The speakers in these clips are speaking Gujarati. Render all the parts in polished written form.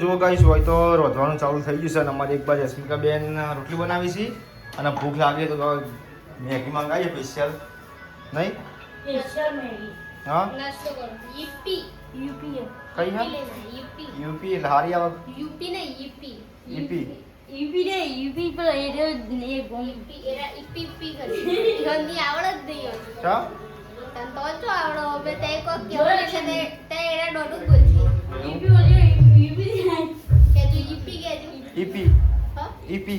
જો ગાઈસ હોય તો રોધવાનું ચાલુ થઈ ગયું છે અને અમારી એક બાજુ અસ્મિકાબેન રોટલી બનાવી છે અને ભૂખ લાગે તો મેગી મંગાવીએ સ્પેશિયલ નહીં સ્પેશિયલ મેગી હા નાસ્તો કરો યુપી કઈ હા યુપી એટલે હારી આવે યુપી ને યુપી યુપી યુપી ને યુપી પર એ યુપી એરા યુપી કરી ગંદી આવડત નહીં ચા તન તો જો આવડો હવે તે કો કેવું છે તે એરા ડોડું બોલતી યુપી બોલે યુપી કે તું યુપી કે તું ઈપી હા ઈપી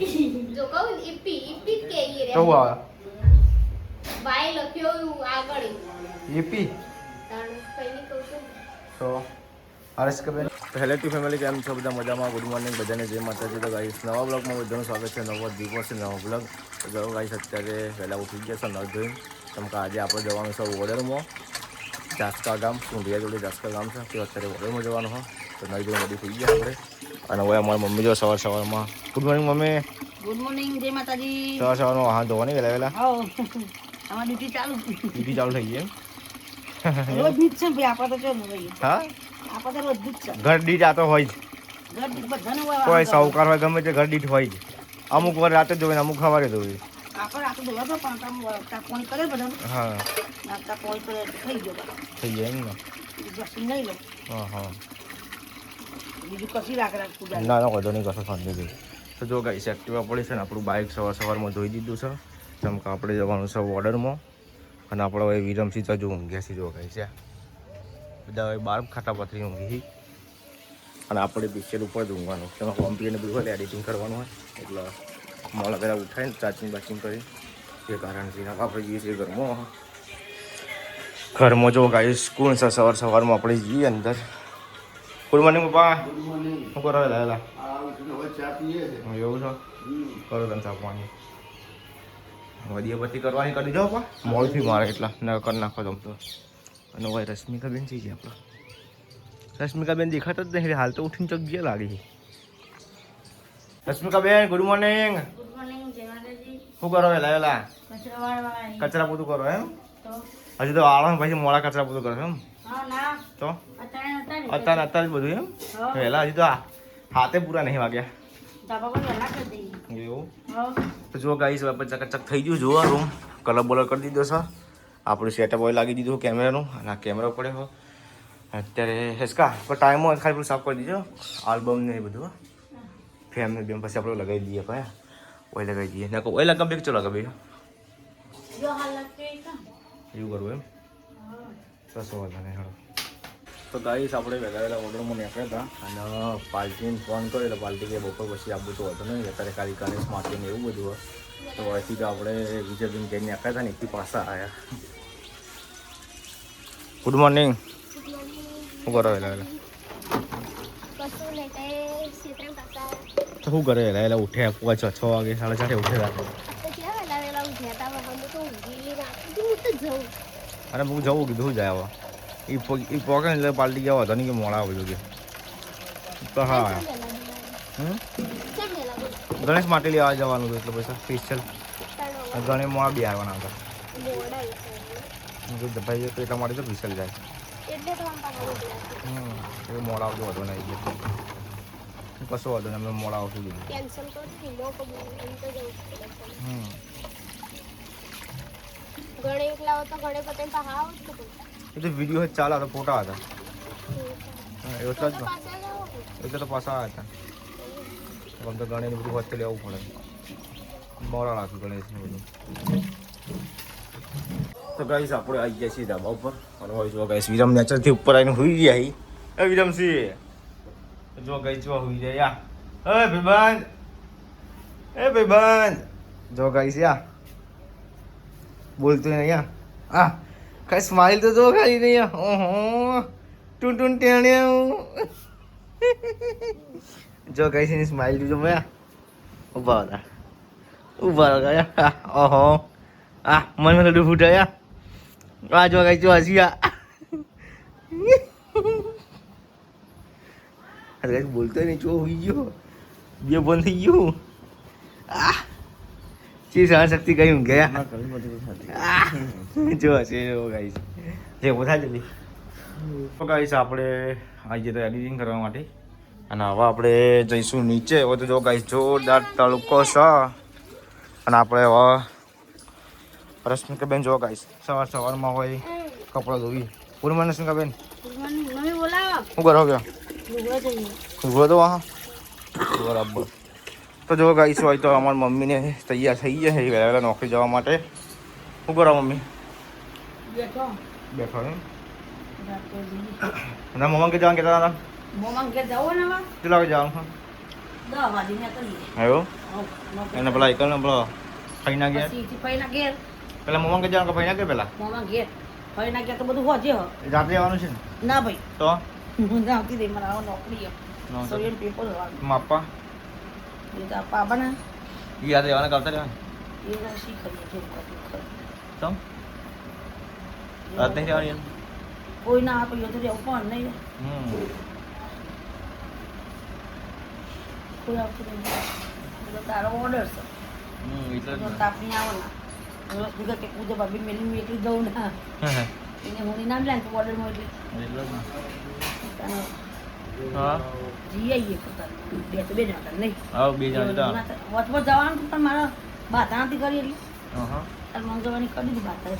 જો કહું યુપી કે ઈ રે તો હું આવે બાય લખ્યો આગળ ઈપી તાણ કઈ કહું છું તો હર્ષકબેન હેલો ફેમિલી કેમ છો બધા મજામાં ગુડ મોર્નિંગ બધાને જય માતાજી તો ગાઈસ નવા બ્લોગમાં બધાનું સ્વાગત છે નવો દિવસ છે નવો બ્લોગ તો જો ગાઈસ અત્યારે વહેલા ઉઠી ગયા છે નવ ધોઈને કેમ કે આજે આપણે જવાનું છે ઓર્ડરમાં જાસકા ગામ સુંઢિયા જોડે જાસકા ગામ છે તો અત્યારે ઓર્ડરમાં જવાનું હોય તો નવી ધોઈને રેડી થઈ ગયા આપણે અને હવે અમારી મમ્મી જો સવારમાં good morning mummy good morning જય માતાજી સવારમાં વાહન ધોવાની વહેલા આવો અમારી ડ્યુટી ચાલુ ડ્યુટી ચાલુ થઈ ગઈ રોજ ની જ છે ભાઈ આપણે તો જો ભાઈ હા આપણે તો રોજ ની જ છે ઘર દીઠ આ તો હોય જ ઘર દીઠ બધાને હોય કોઈ સાહુકાર હોય ગમે તે ઘર દીઠ હોય જ અમુક વાર રાતે જોવે અમુક સવારે જોવે આપણે રાતે ધોવા તો પણ તા ફોન કરે બધાને હા તા ફોન કરે થઈ ગયો બરાબર થઈ જાય એમ ને જસ્ટિંગ નહીં લો હા હા બીજું કશી રાખ પૂજા ના ના વધુ નહીં કશો શાંતિ ગઈ તો જો ગાઈસ એક્ટિવા પડી છે ને આપણું બાઇક સવારમાં ધોઈ દીધું છે જેમ કે આપણે જવાનું છે ઓર્ડરમાં અને આપણે હવે વિરમસી તો જો ઊંઘ્યા છીએ જો ગાઈસ બધા હવે બાર ખાટા પથરી ઊંઘી અને આપણે પિક્ચર ઉપર જ ઊંઘવાનું તેમાં કોમ્પ્યુટરને બધું એડિટિંગ કરવાનું હોય એટલે મોડા પહેલાં ઉઠાઈને ચાર્જિંગ બાચિંગ કરી એ કારણથી આપણે જઈએ છીએ ઘરમાં જો ગાઈસ સ્કૂલ છે સવારમાં આપણે જઈએ અંદર ગુડ મોર્નિંગ પપ્પા શું કરો લાયેલા એવું છે કરો તને ચા પાણી વધી બધી કરવાની કરી જાઓ પા મોડથી મારે એટલા ન કરી નાખો તમ તો અને ભાઈ રશ્મિકાબેન છે આપણે રશ્મિકાબેન દેખાતા જ નહીં હાલ તો ઉઠીને ચક ગયા લાગી રશ્મિકાબેન ગુડ મોર્નિંગ ગુડ મોર્નિંગ જય માતાજી શું કરો લાયેલા કચરા વાળવા કચરા પોતું કરો એમ તો હજુ તો આળો પછી મોડા કચરા પોતું કરો એમ હા ના તો અત્યારે અત્યારે જ બધું એમ વહેલા હજી તો હાથે પૂરા નહીં વાગ્યા ધાબા પર વહેલા કરી દઈએ એવું હા તો જો ગાઈસ હવે ચકાચક થઈ ગયું જોવા રૂમ કલર બોલર કરી દીધો છે આપણું સેટઅપ ઓઇલ લાગી દીધું કેમેરાનું અને આ કેમેરો પડે હો અત્યારે હેસકા કોઈ ટાઈમ હોય ખાલી સાફ કરી દીધો આલ્બમ ને એ બધું ફેમ બેમ પછી આપણે લગાવી દઈએ ભાઈ ઓઇલ લગાવી દઈએ ના ઓઇલ લગાવી ચલો લગાવી જો હાલ લગતે કા એવું કરવું એમ કશો વાંધો નહીં હાલો તો ગાઈસ આપણે વહેલા ઓર્ડરમાં નીકળ્યા હતા અને પાર્ટીને ફોન કર્યો એટલે પાર્ટી કે બપોર પછી આપવું તો હતો નહીં અત્યારે ખાલી ગણેશ માટીને એવું બધું હોય તો અહીંથી તો આપણે વિજયબેન કહીને નીકળ્યા હતા ને એકથી પાછા આવ્યા ગુડ મોર્નિંગ શું કરો વહેલા કશું નહીં કઈ સીતરામ કાકા તો શું કરે વહેલા ઉઠ્યા પાંચ 6 વાગે 6:30 ઉઠ્યા તો ક્યાં વેલા ઉઠ્યા તા બાબા તો ઊંઘી રાત હું તો જઉં અને હું જવું કીધું જાય હવે એ પોકે એટલે પાર્ટી ગયા હતા નહીં કે મોડા આવે કે તો હા ગણેશ માટે લેવા જવાનું હતું એટલે પૈસા સ્પેશિયલ ગણેશ મોડા બી આવવાના હતા ભાઈ તો એટલા માટે તો સ્પેશિયલ જાય એટલે તો એ મોડા આવતો હતો ને એટલે કશો હતો ને અમે મોડા આવતું કીધું કેન્સલ કરી દીધો તો જવું ઘણે એકલા હોય તો ઘણે પતે પહાવ તો એ તો વિડીયો ચાલે તો ફોટા હતા એટલા જ પાછા જાઓ એટલે તો પાછા આવ્યા હતા આમ તો ગણેશ બધું વચ્ચે લેવું પડે મોડા રાખ્યું ગણેશને બધું તો ગાઈસ આપણે આવી ગયા છીએ ધાબા ઉપર અને હોય જો ગાઈસ વિરમ નેચરથી ઉપર આવીને હુઈ ગયા એ વિરમસિંહ જો ગાઈસ જો હુઈ ગયા એ ભાઈબંધ જો ગાઈસ યા બોલતો નહીં યા આ કઈ સ્માઈલ તો જો ખાલી નહીં ઓહો ટૂન ટૂન ટેણે જો ગાઈસ એની સ્માઈલ જો મેં ઉભા ગયા ઓહો આ મન લડુ ફૂટાયા આ જો ગાઈસ જો હસિયા અરે ગાઈસ બોલતો નહીં જો હુઈ ગયો બે બંધ થઈ ગયું આ ચી સહનશક્તિ કઈ ઊંઘ ગયા જો હશે ગાઈસ જે બધા જલ્દી તો ગાઈસ આપણે આજે તો એડિટિંગ કરવા માટે અને હવે આપણે જઈશું નીચે. હવે તો જો ગાઈસ જોરદાર તડકો છે. અને આપણે હવે રશ્મિકાબેન જો ગાઈસ સવારમાં હોય કપડાં ધોવી. પૂરી મને રશ્મિકાબેન મમ્મી બોલાવો. શું કરો કે ઉભો તો હા બરાબર. તો જો ગાઈસ હોય તો અમારી મમ્મીને તૈયાર થઈ ગયા છે વહેલા વહેલા નોકરી જવા માટે. શું કરો મમ્મી? બેઠો બેઠો એમ. રાતે જઈએ. અને મમ્મા કે જવાનું કહેતા હતા મોમાં ઘેર જવો ને હવે કેટલા વાગે જવાનું છે? 10 વાગે નીકળીએ. આવ્યો હવ, એને પેલા એકલ ને પેલો ફઈના ગયા પછી ફઈના ઘેર પેલા મમ્મા કે જવાનું કે ફઈના કે પેલા મોમાં ઘેર ફઈના ઘેર તો બધું હોજે હ રાત્રે આવવાનું છે ને ના ભાઈ તો હું જાવતી દે મારા આવો નોકરી સોયન પેપર લેવાનું માપા એ તો પાબાના યાદ રહેવાના કરતા રહેવાના એ તો શીખવીએ જો ખરું તમ રાત નહીં રહેવાની એમ? કોઈ ના આપે તો રહેવું પણ નહીં કોઈ આવતું નહીં એટલે તારો ઓર્ડર છે એટલે જ તો તાપની આવવાના રોજ ભેગા કે પૂજા ભાભી મેલી હું એકલી દઉં ના ને. એને હું નામ લે ઓર્ડર મળે એટલે જ ને. તને હા જી આવીએ પોતાને બે તો બે જણા નહીં આવ બે જણ જતા વચમાં જવાનું હતું પણ મારા બાતા નથી કરી એટલી હા તાર મન જવાની કરી દીધી બાતા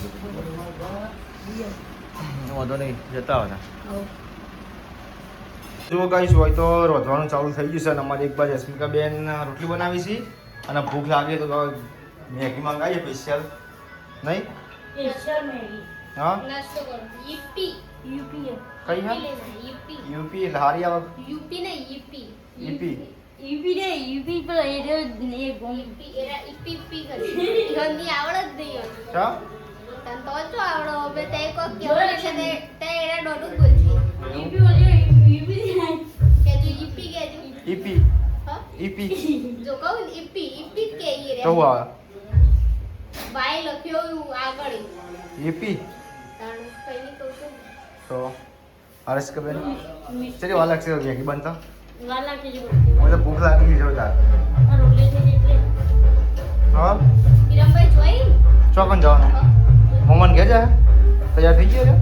વાંધો નહીં જતા હતા. હવે જો ગાઈસ હોય તો રોધવાનું ચાલુ થઈ ગયું છે. અને અમારી એક બાજુ રશ્મિકાબેન રોટલી બનાવી છે અને ભૂખ લાગે તો મેગી મંગાવીએ સ્પેશિયલ નહીં હા નાસ્તો કરો. યીપી. યુપી કઈ હા યીપી. યુપી એટલે હારી આવે યુપી ને યીપી. યુપી યુપી ને યુપી પર એ જો ને યીપી એરા યીપી યીપી કરી. હિન્દી આવડત નહીં હોય. ચા તને તો જો આવડો હવે તે કો કેવું છે તે એરા ડોડું બોલતી. એવું? કે તું યીપી કે તું. ઈપી હા? ઈપી જો કહું ને યીપી યીપી જ કે ઈ રે. તો હું આવે વાય લખ્યો એવું આગળ. ઈપી તાણ કઈની કહું છું. તો રશ્મિકાબેન ચલી વાર લાગશે મેગી બનતા વાલા કે જો મને તો ભૂખ લાગી છે બધા રોટલી થઈ એટલે હા વિરમભાઈ જોઈ ચોકન જવાનું મમ્મન ઘેર જાય તૈયાર થઈ ગયો છે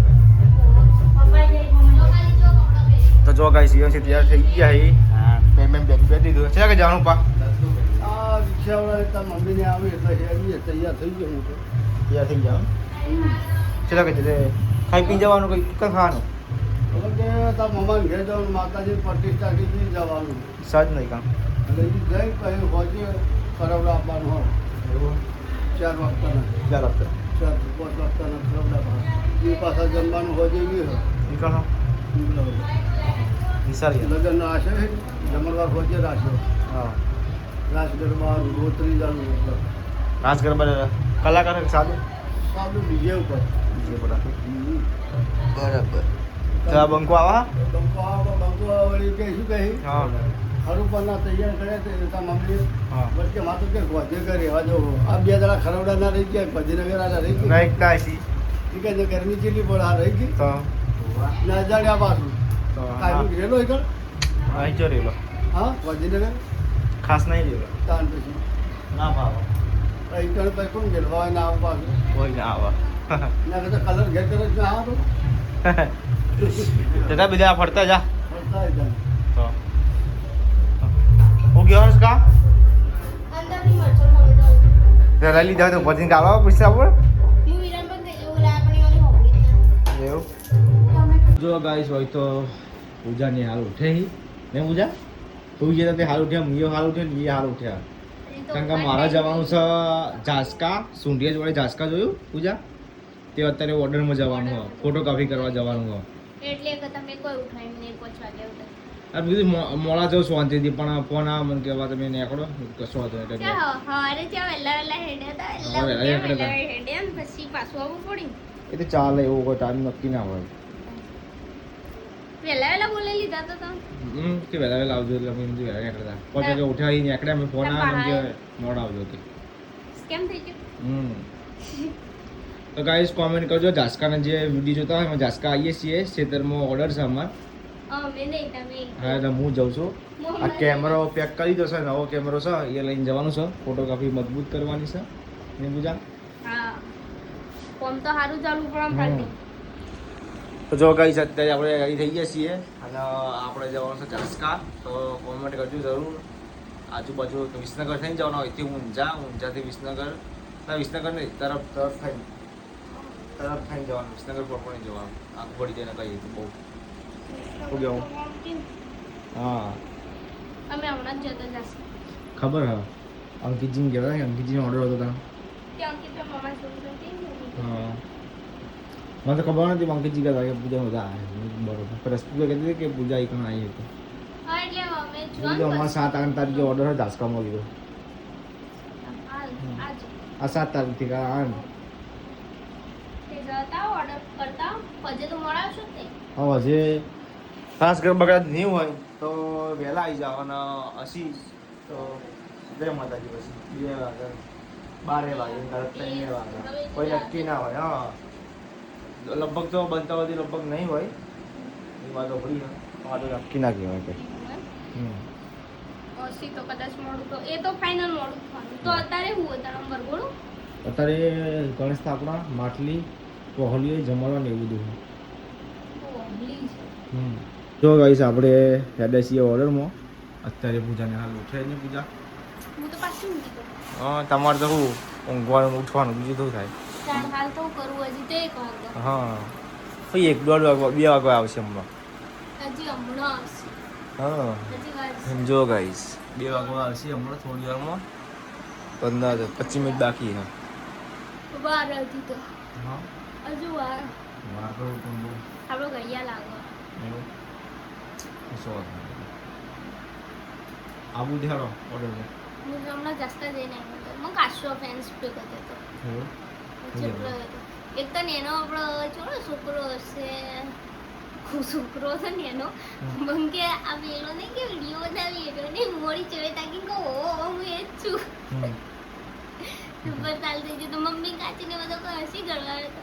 પપ્પા જઈ મમ્મી જો ખાલી જો કપડા પહેરી. તો જો ગાઈસ ઈવન તૈયાર થઈ ગયા છે મેં બેગ બે દીધું છે કે જાણું પા આ રિક્ષાવાળા તાર મમ્મીને આવે એટલે હેવીએ તૈયાર થઈ ગયો હું તો તૈયાર થઈ જાવ ચલો કે છે ખાઈ પી જવાનું કઈ કઈ ખાવાનું એટલે કે તાર મમ્માને ઘેર જવાનું માતાજી પ્રતિષ્ઠા કીધી જવાનું સાજ નહીં કામ એટલે એ જઈ પછી હોજે કરાવડા આપવાનું હોય એવું 4 વાગતાના ચાલ આપતો 4 5 વાગતાના કરાવડા આપવાનું એ પાછા જમવાનું હોજે ગયું નીકળો નિસારી લગ્ન આશે જમણવાર હોજે રાખ્યો હા રાસ ગરબા રોતરી જાણું નાચ કરવા કલાકાર સાદું સાદું ડીજે ઉપર બીજે બધા બરાબર તો આ બંકો આવા બંકો વળી કે શું કહી હા ખરું પણ તૈયાર કર્યા તે તાર મમ્મી હા વચ્ચે માથું કે ગોધે રહેવા દો આ બે જણા ખરવડા ના રહી ગયા ગાંધીનગર આ રહી ગઈ નહીં કાશી એ કે ગરમી કેટલી પડે આ રહી ગઈ તો ના જાણ્યા પાછું તો કાંઈ ગયેલો એકણ અહીં જો રેલો હા ગાંધીનગર ખાસ નહીં રેલો તાન પછી ના ભાવ એકણ પછી કોણ ગયેલો હોય ના આવું પાછું કોઈ ના આવા ના કરતા કલર ઘેર કરે છે હા તો જતા બીજા ફરતા જા ફરતા એકદમ તો હું ગયો હર્ષ કા અંદરથી મરચો મળી દઉં. જરા લીધા તો પછી ગાળવા પૂછતા આપણે હું વિરમભાઈ કે એવું લાપણી વાળી હોબળી જ ના. એવું ટમેટો. જો ગાઈસ હોય તો પૂજાની હાલ ઉઠે ને પૂજા તું જે તે હાલ ઉઠ્યા મુયો હાલ ઉઠ્યો ને એ હાલ ઉઠ્યા એ તો કારણ કે મારા જવાનું છે ઝાસકા સુંઢિયા જોડે ઝાસકા જોયું પૂજા તે અત્યારે ઓર્ડરમાં જવાનું હોય ફોટોગ્રાફી કરવા જવાનું હોય એટલે કે તમે કોઈ ઉઠાઈ ને 5 વાગે ઉઠે. આ બીજું મોડા જાઉં શાંતિથી પણ ફોન આવે મને કહેવા તમે નીકળો કશો હતો એટલે હવારે ત્યાં વહેલા હેડ્યા હતા હા, વહેલા હેડ્યા હતા. હેડ્યા ને પછી પાછું આવવું પડ્યું. એ તો ચાલે એવો કોઈ ટાઈમ નક્કી ના હોય વહેલા બોલી લીધા તો તમે. કે વહેલા વહેલા આવજો એટલે અમે એમ વહેલા નીકળતા 5 વાગે ઉઠ્યા નીકળ્યા અમે ફોન આવે મને કે મોડા આવજો કે સ્કેમ થઈ ગયું. તો ગાઈસ કોમેન્ટ કરજો ઝાસકાના જે વિડીયો જોતા હોય એમાં ઝાસકા આવીએ છીએ ખેતરમાં ઓર્ડર છે અમાર અમે નહીં તમે. હા એટલે હું જાઉં છું આ કેમેરો પેક કરી દો છે નવો કેમેરો છે એ લઈને જવાનું છે ફોટોગ્રાફી મજબૂત કરવાની છે ને પૂજા હા. ફોન તો સારું ચાલુ પણ આમ ફાટી. તો જો ગાઈસ અત્યારે આપણે રેડી થઈ ગયા છીએ અને આપણે જવાનું છે ચાસ્કા. તો કોમેન્ટ કરજો જરૂર. આજુબાજુ વિસનગર થઈને જવાનું હોય થી ઊંઝાથી વિસનગર ના વિસનગર નહીં તરફ થઈને જવાનું. વિસનગર પ્રોપર નહીં જવાનું. આખું પડી જાય ને કહીએ તો બહુ શું કેવું? હા અમે હમણાં જ જતા જશું ખબર હા અંકિતજીને કહેવાય કે અંકિતજીનો ઓર્ડર હતો ત્યાં. ત્યાં કે મામા છોકરા હા મને તો ખબર નથી અંકિતજી કહેતા કે પૂજા બધા આવે બરોબર રસ્તુ કહેતી હતી કે પૂજા એક આવી હતી. હા એટલે અમે બીજો અમારા 7-8 તારીખે ઓર્ડર હતો આસકામાં લીધો. આજે આ 7 તારીખથી આ ને તે જતા ઓર્ડર કરતા પછી તો મળાવશો જ નહીં. હા હજે ખાસ કરી બગડા નહીં હોય તો વહેલા આવી જાવ અને 80 તો જય માતાજી પછી 2 વાગે 12 વાગે 3 વાગે કોઈ નક્કી ના હોય. હા લગભગ તો બનતા બધી લગભગ નહીં હોય એ વાત પડી તો નક્કી ના કહેવાય કંઈ. ઓછી તો કદાચ મોડું તો એ તો ફાઇનલ મોડું થવાનું. તો અત્યારે હું અત્યારે બરગોડું અત્યારે ગણેશ સ્થાપના માટલી કોહલીઓ જમવાનું ને એવું બધું. જો ગાઈસ આપણે હેડે છીએ ઓર્ડરમાં. અત્યારે પૂજાને હાલ ઉઠે નહીં પૂજા. હું તો પાછી ઊંઘી ગયો. હા તમારે તો શું ઊંઘવાનું ઉઠવાનું બીજું શું થાય. ચાલ હાલ તો હું કરું હજી તો 1 વાગે. હા ભાઈ 1-1.5 વાગે 2 વાગે આવશે હમણાં. હજી હમણાં આવશે. હા હજી વાર છે. સમજો ગાઈસ 2 વાગે આવશે હમણાં થોડી વારમાં 15-25 મિનિટ બાકી છે. વાર હજી તો હા હજુ વાર મારે તો પણ બહુ આપણો ઘડિયા લાગો. એવું આબુ દેખાડો ઓર્ડર હું હમણાં જસ્તા જઈને આવ્યો હતો. મને કાશો ફેન્સ પે કરતો હતો. જેટલો હતો એક તો એનો આપણો ચોરો છોકરો હશે છોકરો છે ને એનો મને કે આ પેલો નહીં કે વિડીયો બનાવી એટલો નહીં મોડી ચડે તાકી કહો હું એ જ છું. સુપર ચાલ થઈ ગયું તો મમ્મી કાચીને બધો હસી ગળવા હતો.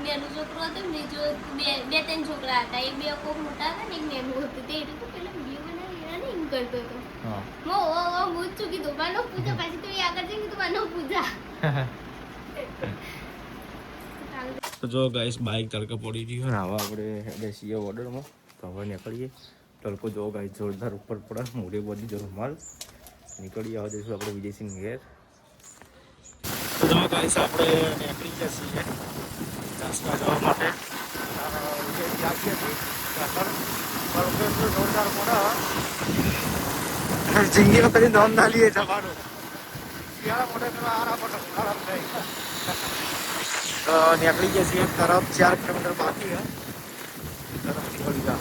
બેનો છોકરો હતો ને બીજો 2-3 છોકરા હતા. એ 2 કોક મોટા હતા ને એક નેનું હતું. તે એટલે પેલા વિડીયો બનાવી એના નહીં કરતો હતો. હું જ છું કીધું માનો પૂજા પાછી તો એ આગળ જઈને કીધું માનો પૂજા. તો જો ગાઈસ બાઇક તડકા પડી ગયું ને હવે આપણે બેસીએ ઓર્ડરમાં. તો હવે નીકળીએ. તડકો જો ગાઈસ જોરદાર ઉપર પડે મોઢે બધી જો રૂમાલ નીકળીએ. હવે જઈશું આપણે વિજયસિંહ ઘેર. તો જો ગાઈસ આપણે નીકળી ગયા છીએ ચાસકા જવા માટે. જોરદાર પડે જિંદગીમાં કદી નામ ના લઈએ જવાનું. શિયાળા મોટે પેલા આરામ થાય. નીકળી ગયા છીએ તરફ 4 કિલોમીટર બાકી છે તરફ નીકળી જવા.